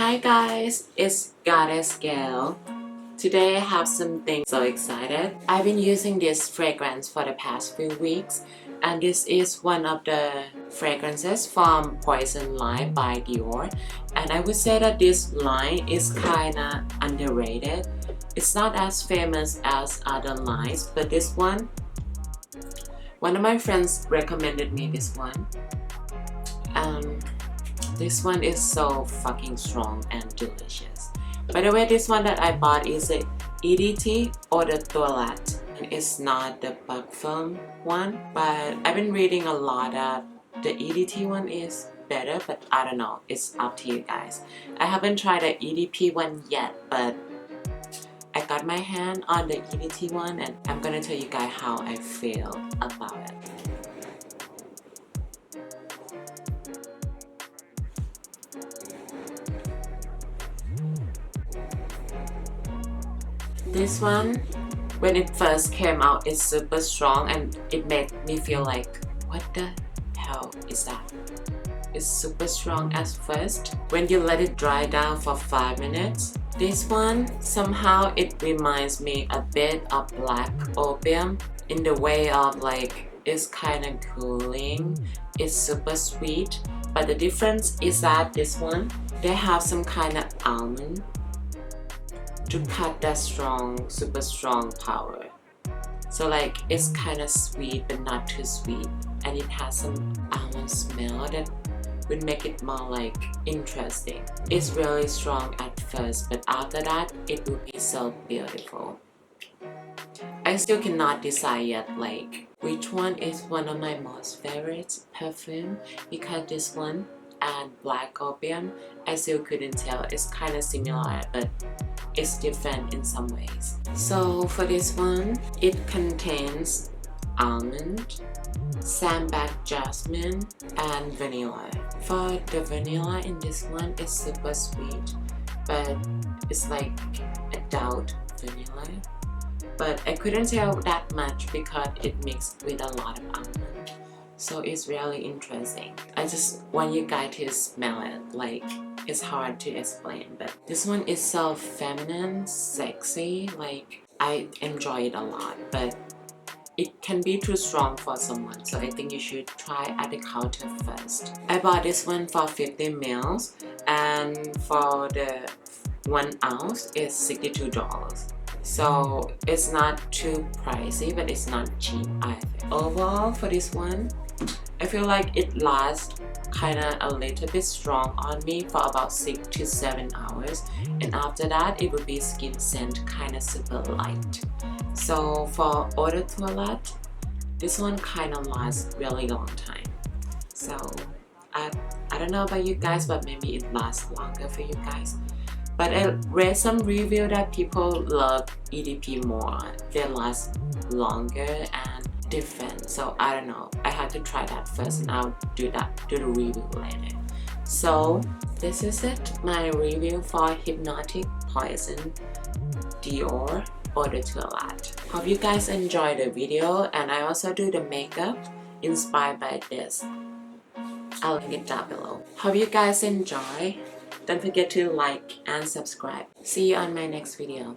Hi guys, it's Goddess Gal. Today I have something so excited. I've been using this fragrance for the past few weeks, and this is one of the fragrances from Poison line by Dior, and I would say that this line is kinda underrated. It's not as famous as other lines, but one of my friends recommended me this one. This one is so fucking strong and delicious. By the way, this one that I bought is a EDT or the Toilette. It's not the bug film one, but I've been reading a lot that the EDT one is better, but I don't know. It's up to you guys. I haven't tried the EDP one yet, but I got my hand on the EDT one and I'm gonna tell you guys how I feel about it. This one, when it first came out, it's super strong and it made me feel like, what the hell is that? It's super strong at first. When you let it dry down for 5 minutes, this one, somehow it reminds me a bit of black opium in the way of like, it's kind of cooling, it's super sweet. But the difference is that this one, they have some kind of almond to cut that strong, super strong power. So like it's kind of sweet but not too sweet, and it has some almond smell that would make it more like interesting. It's really strong at first, but after that it will be so beautiful. I still cannot decide yet like which one is one of my most favorite perfume, because this one and Black Opium, I still couldn't tell. It's kind of similar, but it's different in some ways. So for this one, it contains almond, sambac jasmine, and vanilla. For the vanilla in this one, it's super sweet, but it's like adult vanilla. But I couldn't tell that much because it mixed with a lot of almond. So it's really interesting. I just want you guys to smell it. Like, it's hard to explain, but this one is so feminine, sexy. Like, I enjoy it a lot, but it can be too strong for someone, so I think you should try at the counter first. I bought this one for 50 mils, and for the 1 ounce is $62. So it's not too pricey, but it's not cheap either. Overall, for this one, I feel like it lasts kinda a little bit strong on me for about 6 to 7 hours, and after that it would be skin scent kinda super light. So for Eau de Toilette, this one kinda lasts really long time. So I don't know about you guys, but maybe it lasts longer for you guys. But I read some review that people love EDP more. They last longer and different, so I don't know. I have to try that first and I'll do the review later. So this is it, my review for Hypnotic Poison Dior Eau de Toilette. Hope you guys enjoy the video, and I also do the makeup inspired by this. I'll link it down below. Hope you guys enjoy. Don't forget to like and subscribe. See you on my next video.